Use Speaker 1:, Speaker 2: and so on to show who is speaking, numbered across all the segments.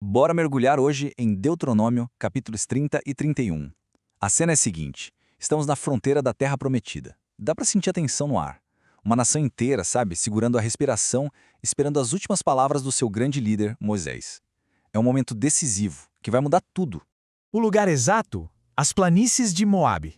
Speaker 1: Bora mergulhar hoje em Deuteronômio, capítulos 30 e 31. A cena é a seguinte: estamos na fronteira da Terra Prometida. Dá pra sentir a tensão no ar. Uma nação inteira, sabe, segurando a respiração, esperando as últimas palavras do seu grande líder, Moisés. É um momento decisivo, que vai mudar tudo.
Speaker 2: O lugar exato? As planícies de Moabe.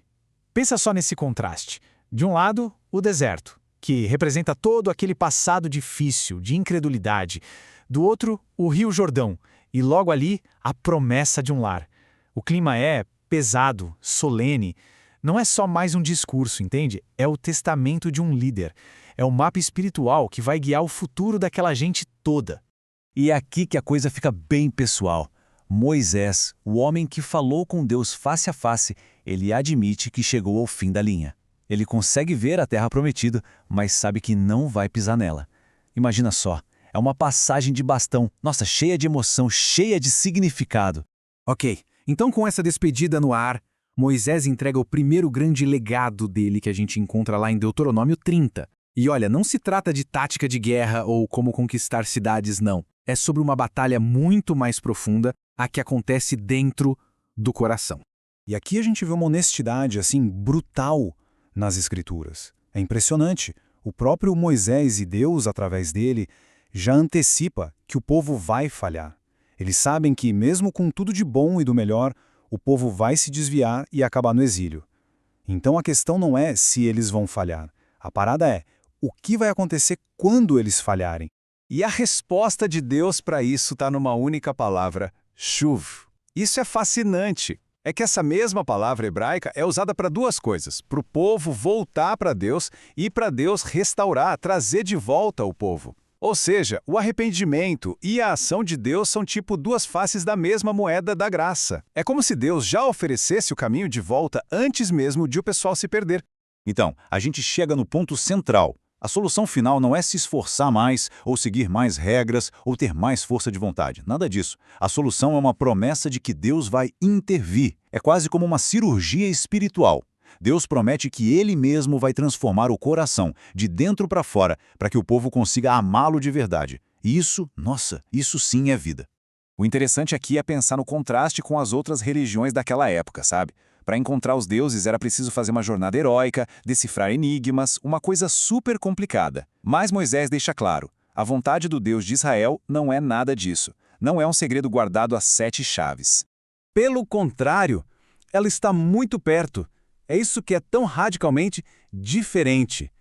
Speaker 2: Pensa só nesse contraste. De um lado, o deserto, que representa todo aquele passado difícil, de incredulidade. Do outro, o Rio Jordão, e logo ali, a promessa de um lar. O clima é pesado, solene. Não é só mais um discurso, entende? É o testamento de um líder. É o mapa espiritual que vai guiar o futuro daquela gente toda.
Speaker 3: E é aqui que a coisa fica bem pessoal. Moisés, o homem que falou com Deus face a face, ele admite que chegou ao fim da linha. Ele consegue ver a terra prometida, mas sabe que não vai pisar nela. Imagina só, é uma passagem de bastão, nossa, cheia de emoção, cheia de significado.
Speaker 4: Ok, então com essa despedida no ar, Moisés entrega o primeiro grande legado dele que a gente encontra lá em Deuteronômio 30. E olha, não se trata de tática de guerra ou como conquistar cidades, não. É sobre uma batalha muito mais profunda, a que acontece dentro do coração.
Speaker 5: E aqui a gente vê uma honestidade, assim, brutal nas Escrituras. É impressionante. O próprio Moisés e Deus, através dele, já antecipa que o povo vai falhar. Eles sabem que, mesmo com tudo de bom e do melhor, o povo vai se desviar e acabar no exílio. Então a questão não é se eles vão falhar. A parada é o que vai acontecer quando eles falharem.
Speaker 6: E a resposta de Deus para isso está numa única palavra: chuv. Isso é fascinante. É que essa mesma palavra hebraica é usada para duas coisas: para o povo voltar para Deus e para Deus restaurar, trazer de volta o povo. Ou seja, o arrependimento e a ação de Deus são tipo duas faces da mesma moeda da graça. É como se Deus já oferecesse o caminho de volta antes mesmo de o pessoal se perder.
Speaker 3: Então, a gente chega no ponto central. A solução final não é se esforçar mais, ou seguir mais regras, ou ter mais força de vontade. Nada disso. A solução é uma promessa de que Deus vai intervir. É quase como uma cirurgia espiritual. Deus promete que Ele mesmo vai transformar o coração, de dentro para fora, para que o povo consiga amá-lo de verdade. E isso, nossa, isso sim é vida.
Speaker 6: O interessante aqui é pensar no contraste com as outras religiões daquela época, sabe? Para encontrar os deuses era preciso fazer uma jornada heróica, decifrar enigmas, uma coisa super complicada. Mas Moisés deixa claro, a vontade do Deus de Israel não é nada disso. Não é um segredo guardado a 7 chaves.
Speaker 4: Pelo contrário, ela está muito perto. É isso que é tão radicalmente diferente.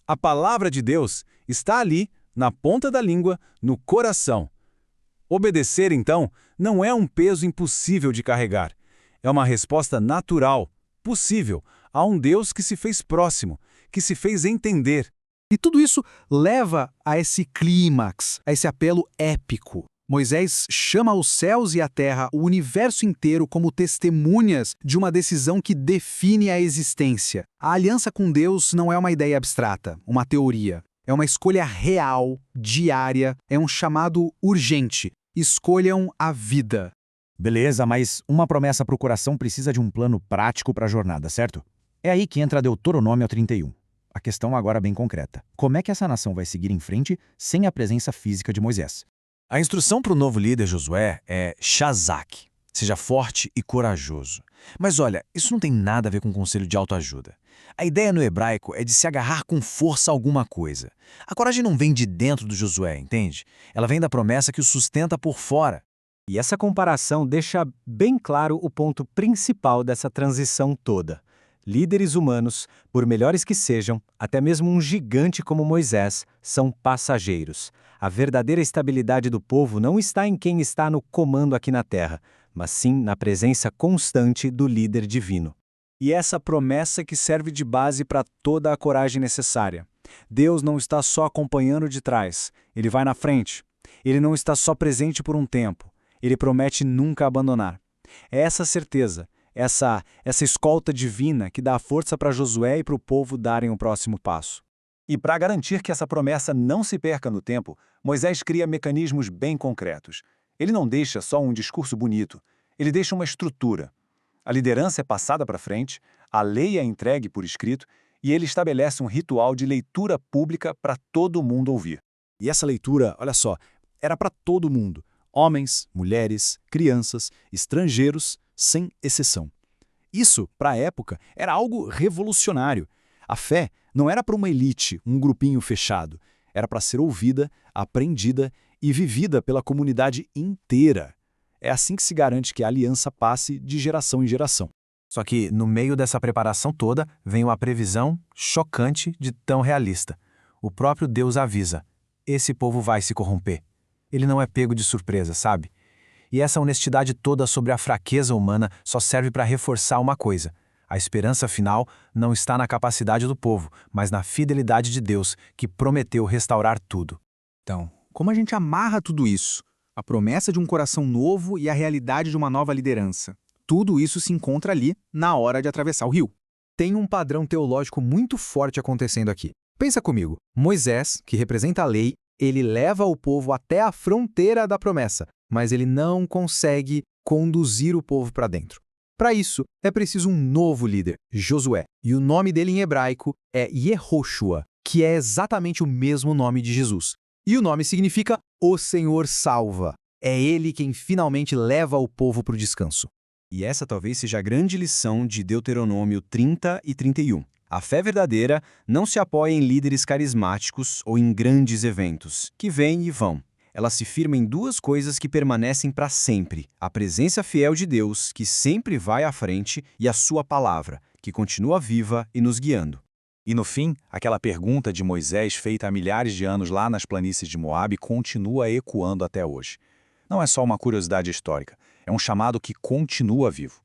Speaker 4: A palavra de Deus está ali, na ponta da língua, no coração. Obedecer, então, não é um peso impossível de carregar. É uma resposta natural, possível, a um Deus que se fez próximo, que se fez entender. E tudo isso leva a esse clímax, a esse apelo épico. Moisés chama os céus e a terra, o universo inteiro, como testemunhas de uma decisão que define a existência. A aliança com Deus não é uma ideia abstrata, uma teoria. É uma escolha real, diária, é um chamado urgente. Escolham a vida.
Speaker 3: Beleza, mas uma promessa para o coração precisa de um plano prático para a jornada, certo? É aí que entra Deuteronômio 31. A questão agora é bem concreta. Como é que essa nação vai seguir em frente sem a presença física de Moisés?
Speaker 1: A instrução para o novo líder Josué é Shazak. Seja forte e corajoso. Mas olha, isso não tem nada a ver com conselho de autoajuda. A ideia no hebraico é de se agarrar com força a alguma coisa. A coragem não vem de dentro do Josué, entende? Ela vem da promessa que o sustenta por fora.
Speaker 7: E essa comparação deixa bem claro o ponto principal dessa transição toda. Líderes humanos, por melhores que sejam, até mesmo um gigante como Moisés, são passageiros. A verdadeira estabilidade do povo não está em quem está no comando aqui na terra, mas sim na presença constante do líder divino. E essa promessa que serve de base para toda a coragem necessária. Deus não está só acompanhando de trás, Ele vai na frente. Ele não está só presente por um tempo. Ele promete nunca abandonar. É essa certeza, essa escolta divina que dá força para Josué e para o povo darem o próximo passo.
Speaker 6: E para garantir que essa promessa não se perca no tempo, Moisés cria mecanismos bem concretos. Ele não deixa só um discurso bonito, ele deixa uma estrutura. A liderança é passada para frente, a lei é entregue por escrito e ele estabelece um ritual de leitura pública para todo mundo ouvir.
Speaker 5: E essa leitura, olha só, era para todo mundo.
Speaker 3: Homens, mulheres, crianças, estrangeiros, sem exceção. Isso, para a época, era algo revolucionário. A fé não era para uma elite, um grupinho fechado. Era para ser ouvida, aprendida e vivida pela comunidade inteira. É assim que se garante que a aliança passe de geração em geração.
Speaker 2: Só que, no meio dessa preparação toda, vem uma previsão chocante de tão realista. O próprio Deus avisa: esse povo vai se corromper. Ele não é pego de surpresa, sabe? E essa honestidade toda sobre a fraqueza humana só serve para reforçar uma coisa: a esperança final não está na capacidade do povo, mas na fidelidade de Deus, que prometeu restaurar tudo.
Speaker 8: Então, como a gente amarra tudo isso? A promessa de um coração novo e a realidade de uma nova liderança. Tudo isso se encontra ali na hora de atravessar o rio. Tem um padrão teológico muito forte acontecendo aqui. Pensa comigo, Moisés, que representa a lei, ele leva o povo até a fronteira da promessa, mas ele não consegue conduzir o povo para dentro. Para isso, é preciso um novo líder, Josué, e o nome dele em hebraico é Yehoshua, que é exatamente o mesmo nome de Jesus. E o nome significa O Senhor Salva. É ele quem finalmente leva o povo para o descanso.
Speaker 9: E essa talvez seja a grande lição de Deuteronômio 30 e 31. A fé verdadeira não se apoia em líderes carismáticos ou em grandes eventos, que vêm e vão. Ela se firma em duas coisas que permanecem para sempre: a presença fiel de Deus, que sempre vai à frente, e a sua palavra, que continua viva e nos guiando.
Speaker 1: E no fim, aquela pergunta de Moisés feita há milhares de anos lá nas planícies de Moabe continua ecoando até hoje. Não é só uma curiosidade histórica, é um chamado que continua vivo.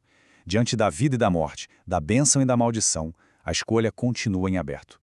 Speaker 1: Diante da vida e da morte, da bênção e da maldição, a escolha continua em aberto.